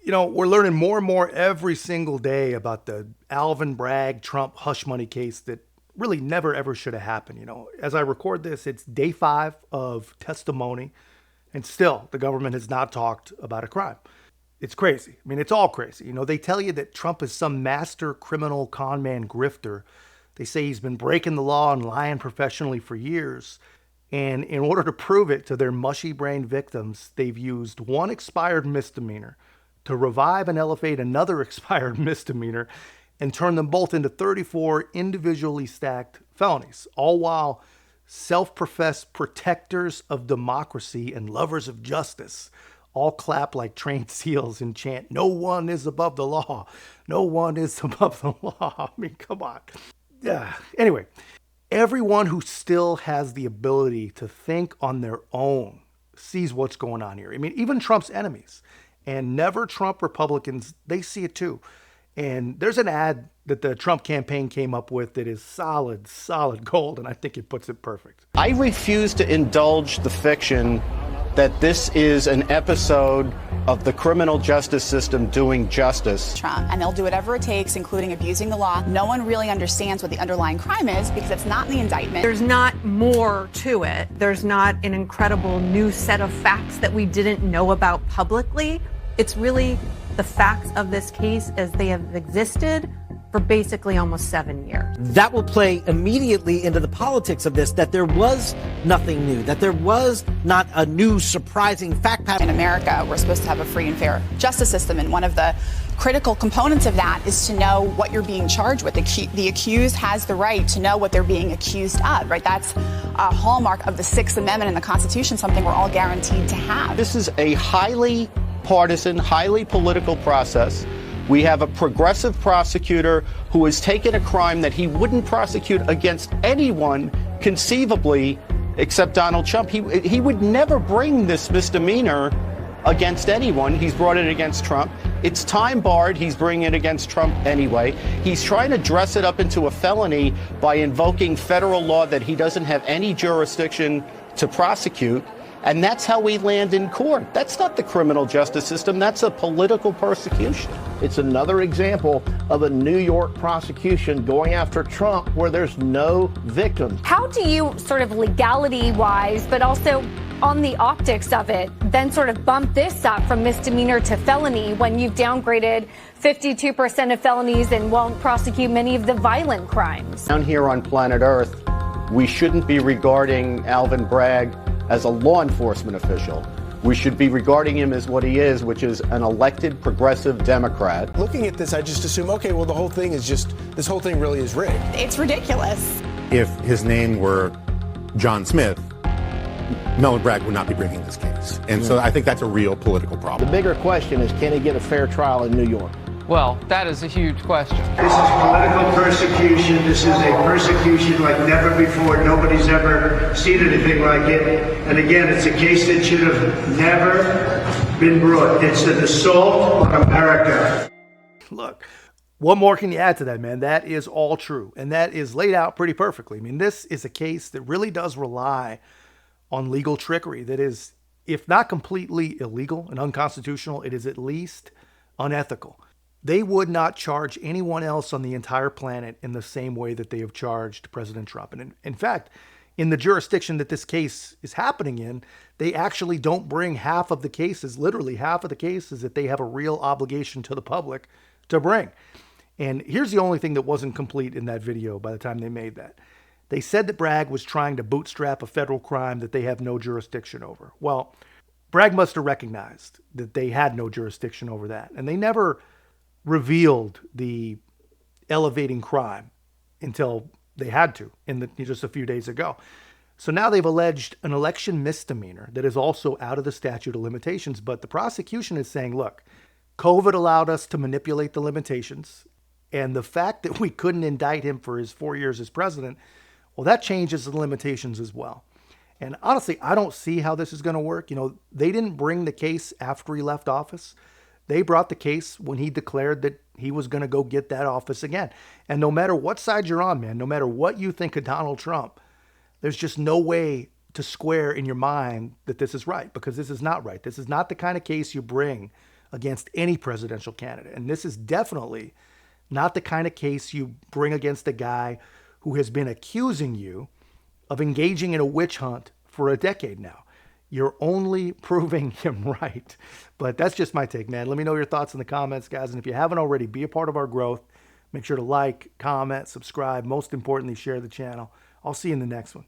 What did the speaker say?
We're learning more and more every single day about the Alvin Bragg Trump hush money case that really never ever should have happened. As I record this, it's day 5 of testimony, and still the government has not talked about a crime. It's crazy. It's all crazy. They tell you that Trump is some master criminal con man grifter. They say he's been breaking the law and lying professionally for years. And in order to prove it to their mushy brain victims, they've used one expired misdemeanor to revive and elevate another expired misdemeanor and turn them both into 34 individually stacked felonies, all while self-professed protectors of democracy and lovers of justice all clap like trained seals and chant, "No one is above the law. No one is above the law." Come on. Yeah. Anyway, everyone who still has the ability to think on their own sees what's going on here. Even Trump's enemies and never Trump Republicans, they see it too. And there's an ad that the Trump campaign came up with that is solid gold, and I think it puts it perfect. I refuse to indulge the fiction that this is an episode of the criminal justice system doing justice. Trump, and they'll do whatever it takes, including abusing the law. No one really understands what the underlying crime is because it's not in the indictment. There's not more to it. There's not an incredible new set of facts that we didn't know about publicly. It's really the facts of this case as they have existed for basically almost 7 years. That will play immediately into the politics of this, that there was nothing new, that there was not a new surprising fact pattern. In America, we're supposed to have a free and fair justice system, and one of the critical components of that is to know what you're being charged with. The accused has the right to know what they're being accused of, right? That's a hallmark of the Sixth Amendment in the Constitution, something we're all guaranteed to have. This is a highly partisan, highly political process. We have a progressive prosecutor who has taken a crime that he wouldn't prosecute against anyone conceivably except Donald Trump. He would never bring this misdemeanor against anyone. He's brought it against Trump. It's time barred. He's bringing it against Trump anyway. He's trying to dress it up into a felony by invoking federal law that he doesn't have any jurisdiction to prosecute. And that's how we land in court. That's not the criminal justice system. That's a political persecution. It's another example of a New York prosecution going after Trump where there's no victims. How do you sort of legality-wise, but also on the optics of it, then sort of bump this up from misdemeanor to felony when you've downgraded 52% of felonies and won't prosecute many of the violent crimes? Down here on planet Earth, we shouldn't be regarding Alvin Bragg as a law enforcement official. We should be regarding him as what he is, which is an elected progressive Democrat. Looking at this, I just assume, okay, well, this whole thing really is rigged. It's ridiculous. If his name were John Smith, Melvin Bragg would not be bringing this case. And so I think that's a real political problem. The bigger question is, can he get a fair trial in New York? Well, that is a huge question. This is political persecution. This is a persecution like never before. Nobody's ever seen anything like it. And again, it's a case that should have never been brought. It's an assault on America. Look, what more can you add to that, man? That is all true. And that is laid out pretty perfectly. This is a case that really does rely on legal trickery that is, if not completely illegal and unconstitutional, it is at least unethical. They would not charge anyone else on the entire planet in the same way that they have charged President Trump. And in fact, in the jurisdiction that this case is happening in, they actually don't bring half of the cases, literally half of the cases that they have a real obligation to the public to bring. And here's the only thing that wasn't complete in that video by the time they made that. They said that Bragg was trying to bootstrap a federal crime that they have no jurisdiction over. Well, Bragg must have recognized that they had no jurisdiction over that. And they never revealed the elevating crime until they had to just a few days ago. So now they've alleged an election misdemeanor that is also out of the statute of limitations. But the prosecution is saying, look, COVID allowed us to manipulate the limitations. And the fact that we couldn't indict him for his 4 years as president, well, that changes the limitations as well. And honestly, I don't see how this is going to work. They didn't bring the case after he left office. They brought the case when he declared that he was going to go get that office again. And no matter what side you're on, man, no matter what you think of Donald Trump, there's just no way to square in your mind that this is right, because this is not right. This is not the kind of case you bring against any presidential candidate. And this is definitely not the kind of case you bring against a guy who has been accusing you of engaging in a witch hunt for a decade now. You're only proving him right. But that's just my take, man. Let me know your thoughts in the comments, guys. And if you haven't already, be a part of our growth. Make sure to like, comment, subscribe. Most importantly, share the channel. I'll see you in the next one.